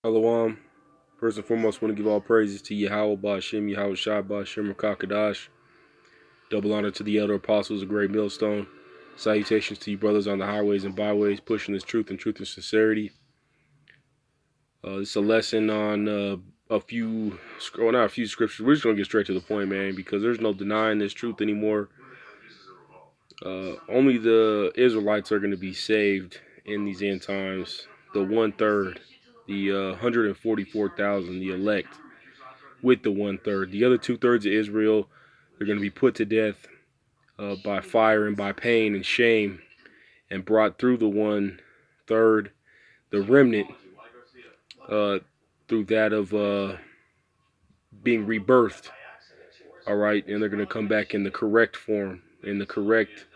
Shalom. First and foremost, I want to give all praises to Yahweh Ba'Shem, Yahweh Shai Ba'Shem Rakakadash. Double honor to the elder apostles of Great Millstone. Salutations to you brothers on the highways and byways, pushing this truth and sincerity. This is a lesson on not a few scriptures. We're just going to get straight to the point, man, because there's no denying this truth anymore. Only the Israelites are going to be saved in these end times. The 1/3, the 144,000, the elect, with the 1/3. The other 2/3 of Israel, they're going to be put to death by fire and by pain and shame, and brought through the 1/3, the remnant, through that of being rebirthed. All right, and they're going to come back in the correct form, in the correct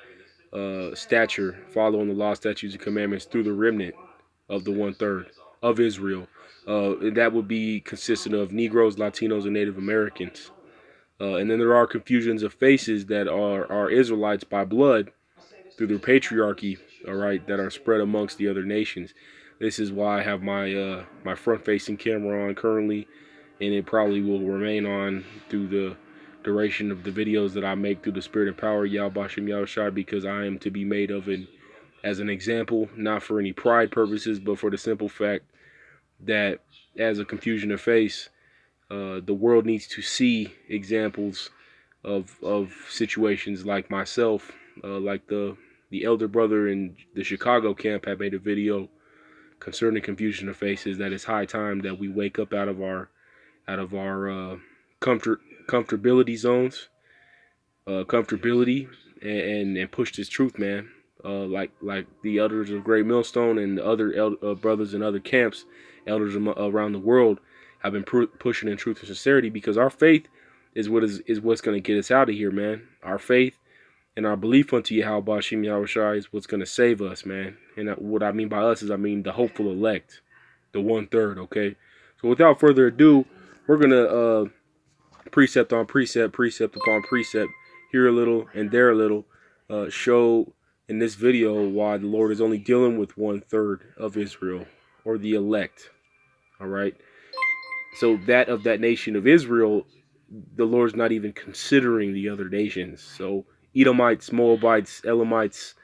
stature, following the law, statutes, and commandments through the remnant of the 1/3 of Israel. That would be consistent of Negroes, Latinos, and Native Americans. And then there are confusions of faces that are Israelites by blood through their patriarchy, all right, that are spread amongst the other nations. This is why I have my my front-facing camera on currently, and it probably will remain on through the duration of the videos that I make through the spirit and power of Yahweh Ba'Shem Yahweh Shai, because I am to be made of as an example, not for any pride purposes, but for the simple fact that as a confusion of face, the world needs to see examples of situations like myself, like the elder brother in the Chicago camp had made a video concerning confusion of faces, that it's high time that we wake up out of our comfortability zones, comfortability, and push this truth, man. Like the elders of Great Millstone and the other brothers in other camps, elders around the world, have been pushing in truth and sincerity, because our faith is what's going to get us out of here, man. Our faith and our belief unto Yahweh Ba'Shem Yahweh Shai is what's going to save us, man. And what I mean by us is, I mean the hopeful elect, the 1/3. Okay. So without further ado, we're gonna precept on precept, precept upon precept, here a little and there a little, show in this video why the Lord is only dealing with 1/3 of Israel, or the elect. All right. So that of that nation of Israel, the Lord's not even considering the other nations. So Edomites, Moabites, Elamites,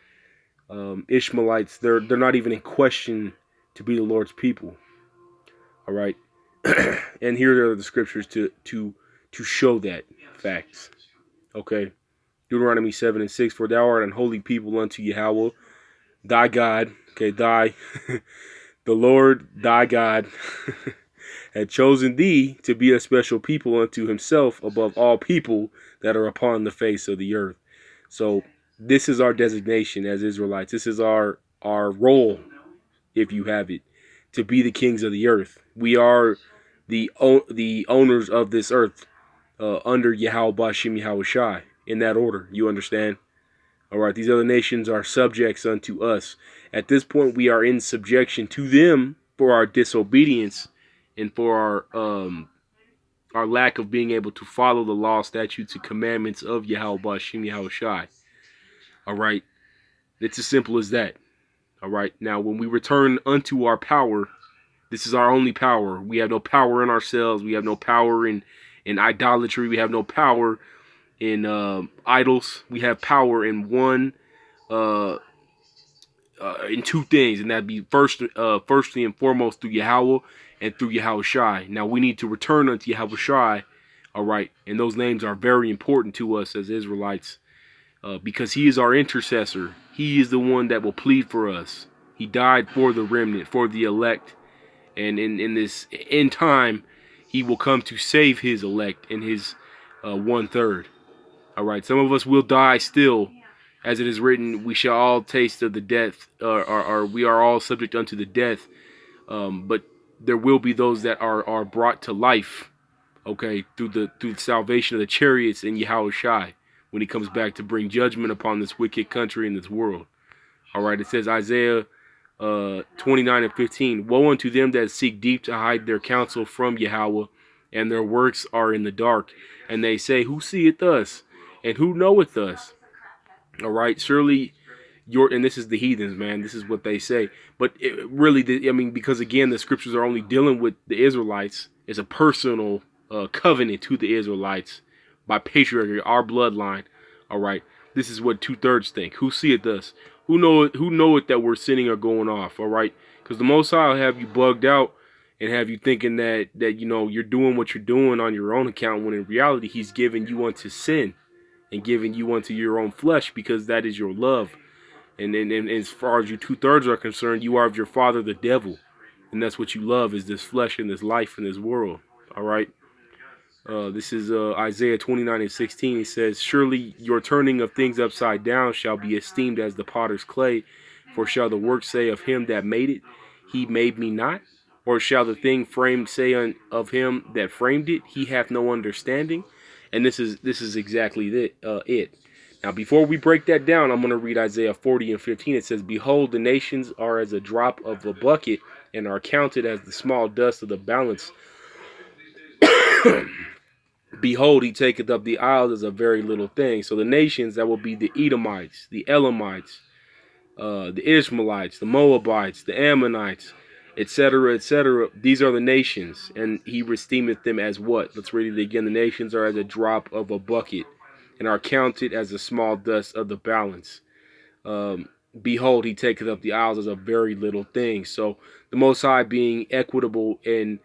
Ishmaelites, they're not even in question to be the Lord's people. All right. And here are the scriptures to show that facts. Okay. Deuteronomy 7:6, for thou art an holy people unto Yahweh thy God. Okay, the Lord thy God had chosen thee to be a special people unto himself above all people that are upon the face of the earth. So this is our designation as Israelites. This is our role, if you have it, to be the kings of the earth. We are the owners of this earth, under Yahweh Ba'Shem Yahweh Shai, in that order. You understand? All right. These other nations are subjects unto us. At this point, we are in subjection to them for our disobedience and for our lack of being able to follow the law, statutes, and commandments of Yahweh Ba'Shem Yahweh Shai. All right. It's as simple as that. All right. Now, when we return unto our power, this is our only power. We have no power in ourselves. We have no power in idolatry. We have no power in idols. We have power in in two things, and that'd be firstly and foremost through Yahweh and through Yahweh Shai. Now we need to return unto Yahweh Shai, all right, and those names are very important to us as Israelites, because he is our intercessor. He is the one that will plead for us. He died for the remnant, for the elect, and in this end time, he will come to save his elect in his 1/3. All right, some of us will die still, as it is written, we shall all taste of the death, or we are all subject unto the death. But there will be those that are brought to life, okay, through the salvation of the chariots in Yahweh Shai, when he comes back to bring judgment upon this wicked country and this world. All right, it says Isaiah 29:15, woe unto them that seek deep to hide their counsel from Yahweh, and their works are in the dark. And they say, who seeth us, and who knoweth us? All right, surely and this is the heathens, man. This is what they say. But it really, I mean, because again, the scriptures are only dealing with the Israelites. It's a personal covenant to the Israelites by patriarchy, our bloodline. All right. This is what 2/3 think. Who see it thus? Who know it that we're sinning or going off. All right. Because the Most High will have you bugged out and have you thinking that you know you're doing what you're doing on your own account, when in reality He's giving you unto sin and giving you unto your own flesh, because that is your love. And as far as you 2/3 are concerned, you are of your father, the devil. And that's what you love, is this flesh and this life in this world. All right. This is Isaiah 29:16. He says, surely your turning of things upside down shall be esteemed as the potter's clay. For shall the work say of him that made it, he made me not? Or shall the thing framed say of him that framed it, he hath no understanding? And this is exactly it. Now, before we break that down, I'm going to read Isaiah 40:15. It says, behold, the nations are as a drop of a bucket, and are counted as the small dust of the balance. Behold, he taketh up the isles as a very little thing. So the nations, that will be the Edomites, the Elamites, the Ishmaelites, the Moabites, the Ammonites, etc., etc. These are the nations, and he esteemeth them as what? Let's read it again. The nations are as a drop of a bucket, and are counted as the small dust of the balance. Behold, he taketh up the isles as a very little thing. So the Most High, being equitable and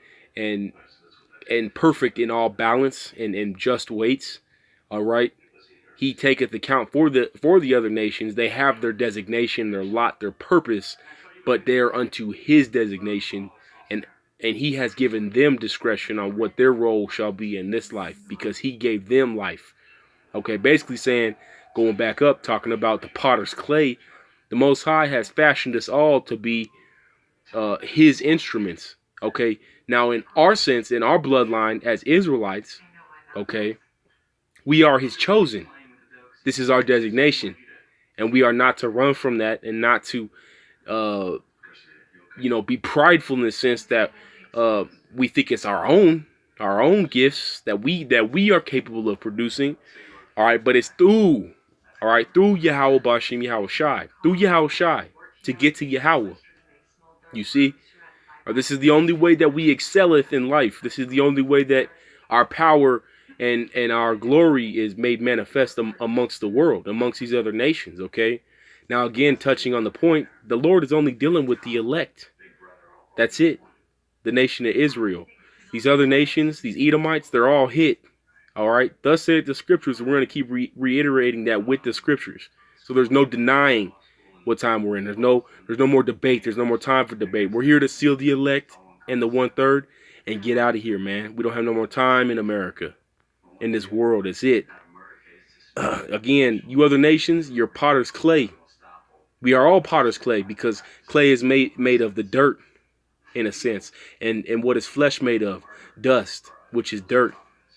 perfect in all balance and just weights, all right, he taketh account for the other nations. They have their designation, their lot, their purpose, but they are unto his designation, and he has given them discretion on what their role shall be in this life, because he gave them life. Okay, basically saying, going back up, talking about the potter's clay, the Most High has fashioned us all to be his instruments. Okay, now in our sense, in our bloodline as Israelites, okay, we are his chosen. This is our designation, and we are not to run from that, and not to be prideful in the sense that we think it's our own gifts that we are capable of producing. All right, but it's through Yahweh Bashim Yahweh Shai, through Yahweh Shai, to get to Yahweh. You see, this is the only way that we excelleth in life. This is the only way that our power and our glory is made manifest amongst the world, amongst these other nations. Okay, now again, touching on the point, the Lord is only dealing with the elect. That's it. The nation of Israel. These other nations, these Edomites, they're all hit. All right. Thus said the scriptures, and we're going to keep reiterating that with the scriptures. So there's no denying what time we're in. There's no more debate. There's no more time for debate. We're here to seal the elect and the 1/3 and get out of here, man. We don't have no more time in America, in this world. That's it. Again, you other nations, you're potter's clay. We are all potter's clay, because clay is made of the dirt, in a sense. And what is flesh made of? Dust, which is dirt,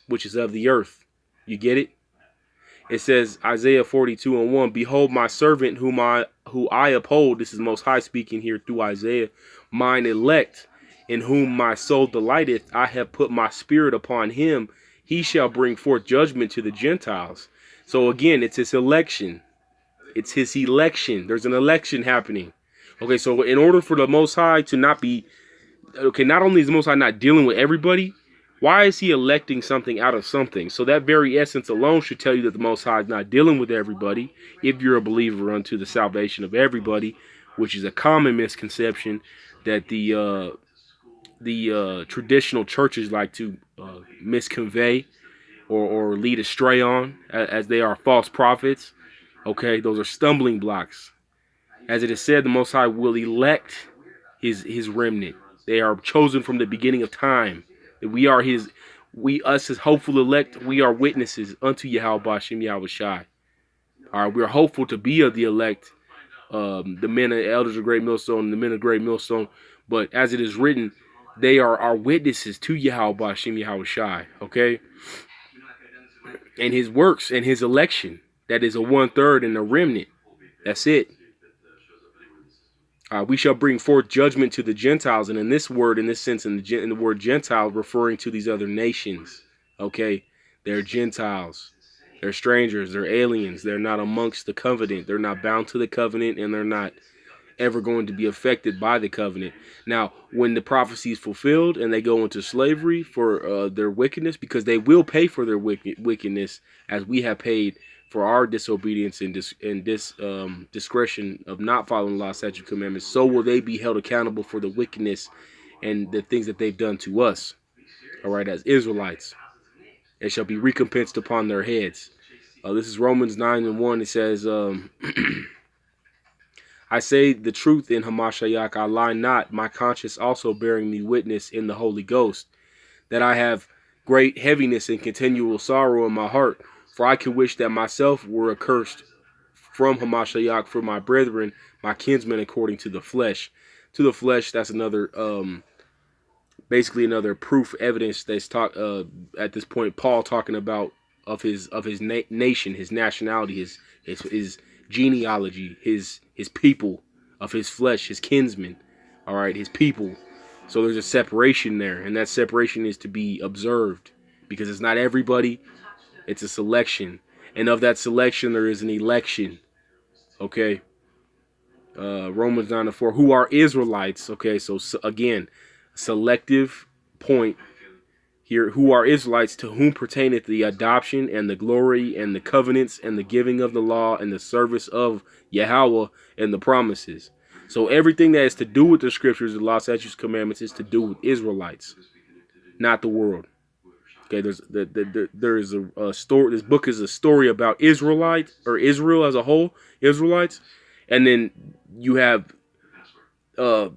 which is of the earth. You get it? It says, Isaiah 42:1, behold my servant who I uphold. This is Most High speaking here through Isaiah. Mine elect, in whom my soul delighteth. I have put my spirit upon him. He shall bring forth judgment to the Gentiles. So again, it's his election. It's his election. There's an election happening. Okay, so in order for the Most High to not be, okay, not only is the Most High not dealing with everybody, why is he electing something out of something? So that very essence alone should tell you that the Most High is not dealing with everybody, if you're a believer unto the salvation of everybody, which is a common misconception that the traditional churches like to misconvey or lead astray on, as they are false prophets. Okay, those are stumbling blocks. As it is said, the Most High will elect his remnant. They are chosen from the beginning of time. We are us as hopeful elect, we are witnesses unto Yahweh Bashim Yahweh Shai. All right, we are hopeful to be of the elect, the men and elders of Great Millstone, and the men of Great Millstone. But as it is written, they are our witnesses to Yahweh Bashim Yahweh Shai. Okay, and his works and his election. That is a 1/3 and a remnant. That's it. We shall bring forth judgment to the Gentiles, and in this word, in this sense, in the word Gentile, referring to these other nations. Okay, they're Gentiles. They're strangers. They're aliens. They're not amongst the covenant. They're not bound to the covenant, and they're not ever going to be affected by the covenant. Now, when the prophecy is fulfilled and they go into slavery for their wickedness, because they will pay for their wickedness, as we have paid for our disobedience and discretion of not following law, statute, commandments, so will they be held accountable for the wickedness and the things that they've done to us. All right, as Israelites, it shall be recompensed upon their heads. This is Romans 9:1. It says, I say the truth in Hamashiach, I lie not, my conscience also bearing me witness in the Holy Ghost, that I have great heaviness and continual sorrow in my heart. For I could wish that myself were accursed from Hamashiach for my brethren, my kinsmen, according to the flesh. To the flesh, that's another, basically another proof, evidence that's at this point, Paul talking about of his nation, his nationality, his genealogy, his people, of his flesh, his kinsmen, all right, his people. So there's a separation there, and that separation is to be observed, because it's not everybody, it's a selection, and of that selection there is an election. Okay, Romans 9:4, who are Israelites. Okay, so again, selective point here, who are Israelites, to whom pertaineth the adoption and the glory and the covenants and the giving of the law and the service of Yahweh and the promises. So everything that is to do with the scriptures, the law, statutes, commandments, is to do with Israelites, not the world. Okay, there is a story. This book is a story about Israelites, or Israel as a whole, Israelites, and then you have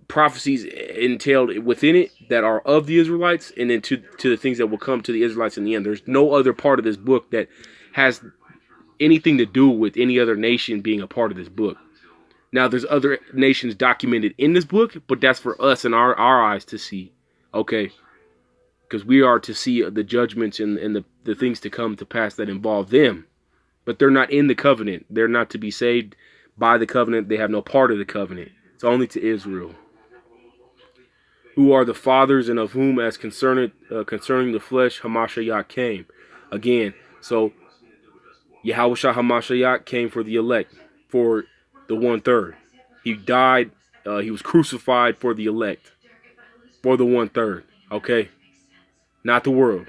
prophecies entailed within it that are of the Israelites, and then to the things that will come to the Israelites in the end. There's no other part of this book that has anything to do with any other nation being a part of this book. Now, there's other nations documented in this book, but that's for us and our eyes to see, okay? Because we are to see the judgments and the things to come to pass that involve them. But they're not in the covenant. They're not to be saved by the covenant. They have no part of the covenant. It's only to Israel. Who are the fathers, and of whom, as concerning the flesh, Hamashiach came. Again, so Yahushua Hamashiach came for the elect, for the 1/3. He died, he was crucified for the elect, for the 1/3. Okay? Not the world.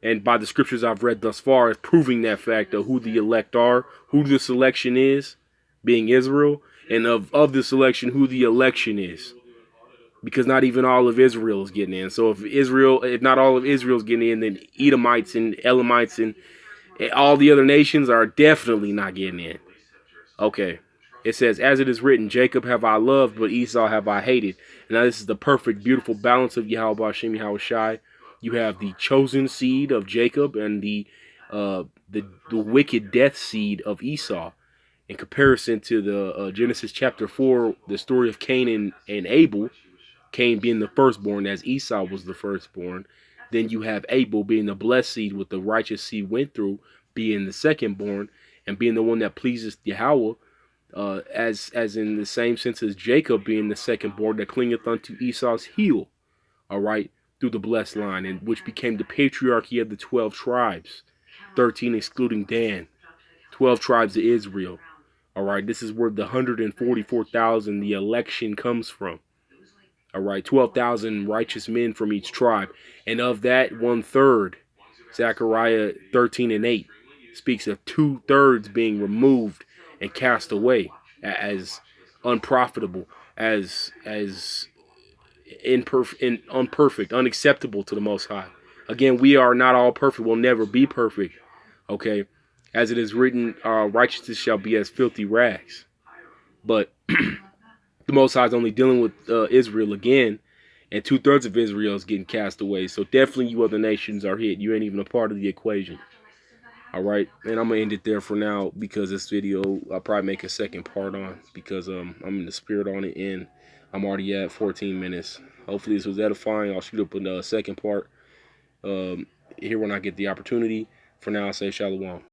And by the scriptures I've read thus far, is proving that fact of who the elect are, who the selection is, being Israel, and of the selection, who the election is. Because not even all of Israel is getting in. So if not all of Israel is getting in, then Edomites and Elamites and all the other nations are definitely not getting in. Okay. It says, as it is written, Jacob have I loved, but Esau have I hated. Now this is the perfect, beautiful balance of Yahweh B'Shem Yahweh Shai. You have the chosen seed of Jacob and the wicked death seed of Esau. In comparison to the Genesis chapter 4, the story of Cain and Abel, Cain being the firstborn as Esau was the firstborn. Then you have Abel being the blessed seed, with the righteous seed went through, being the secondborn and being the one that pleases Yahweh, as in the same sense as Jacob being the secondborn that clingeth unto Esau's heel, all right, through the blessed line, and which became the patriarchy of the 12 tribes, 13 excluding Dan, 12 tribes of Israel. All right, this is where the 144,000, the election, comes from. All right, 12,000 righteous men from each tribe. And of that 1/3, Zechariah 13:8 speaks of 2/3 being removed and cast away as unprofitable, as unperfect, unacceptable to the Most High. Again, we are not all perfect. We'll never be perfect. Okay, as it is written, our righteousness shall be as filthy rags. But the Most High is only dealing with Israel again, and 2/3 of Israel is getting cast away. So definitely you other nations are hit. You ain't even a part of the equation. All right, and I'm going to end it there for now, because this video I'll probably make a second part on, because I'm in the spirit on it, and I'm already at 14 minutes. Hopefully this was edifying. I'll shoot up a second part here when I get the opportunity. For now, I say shalom.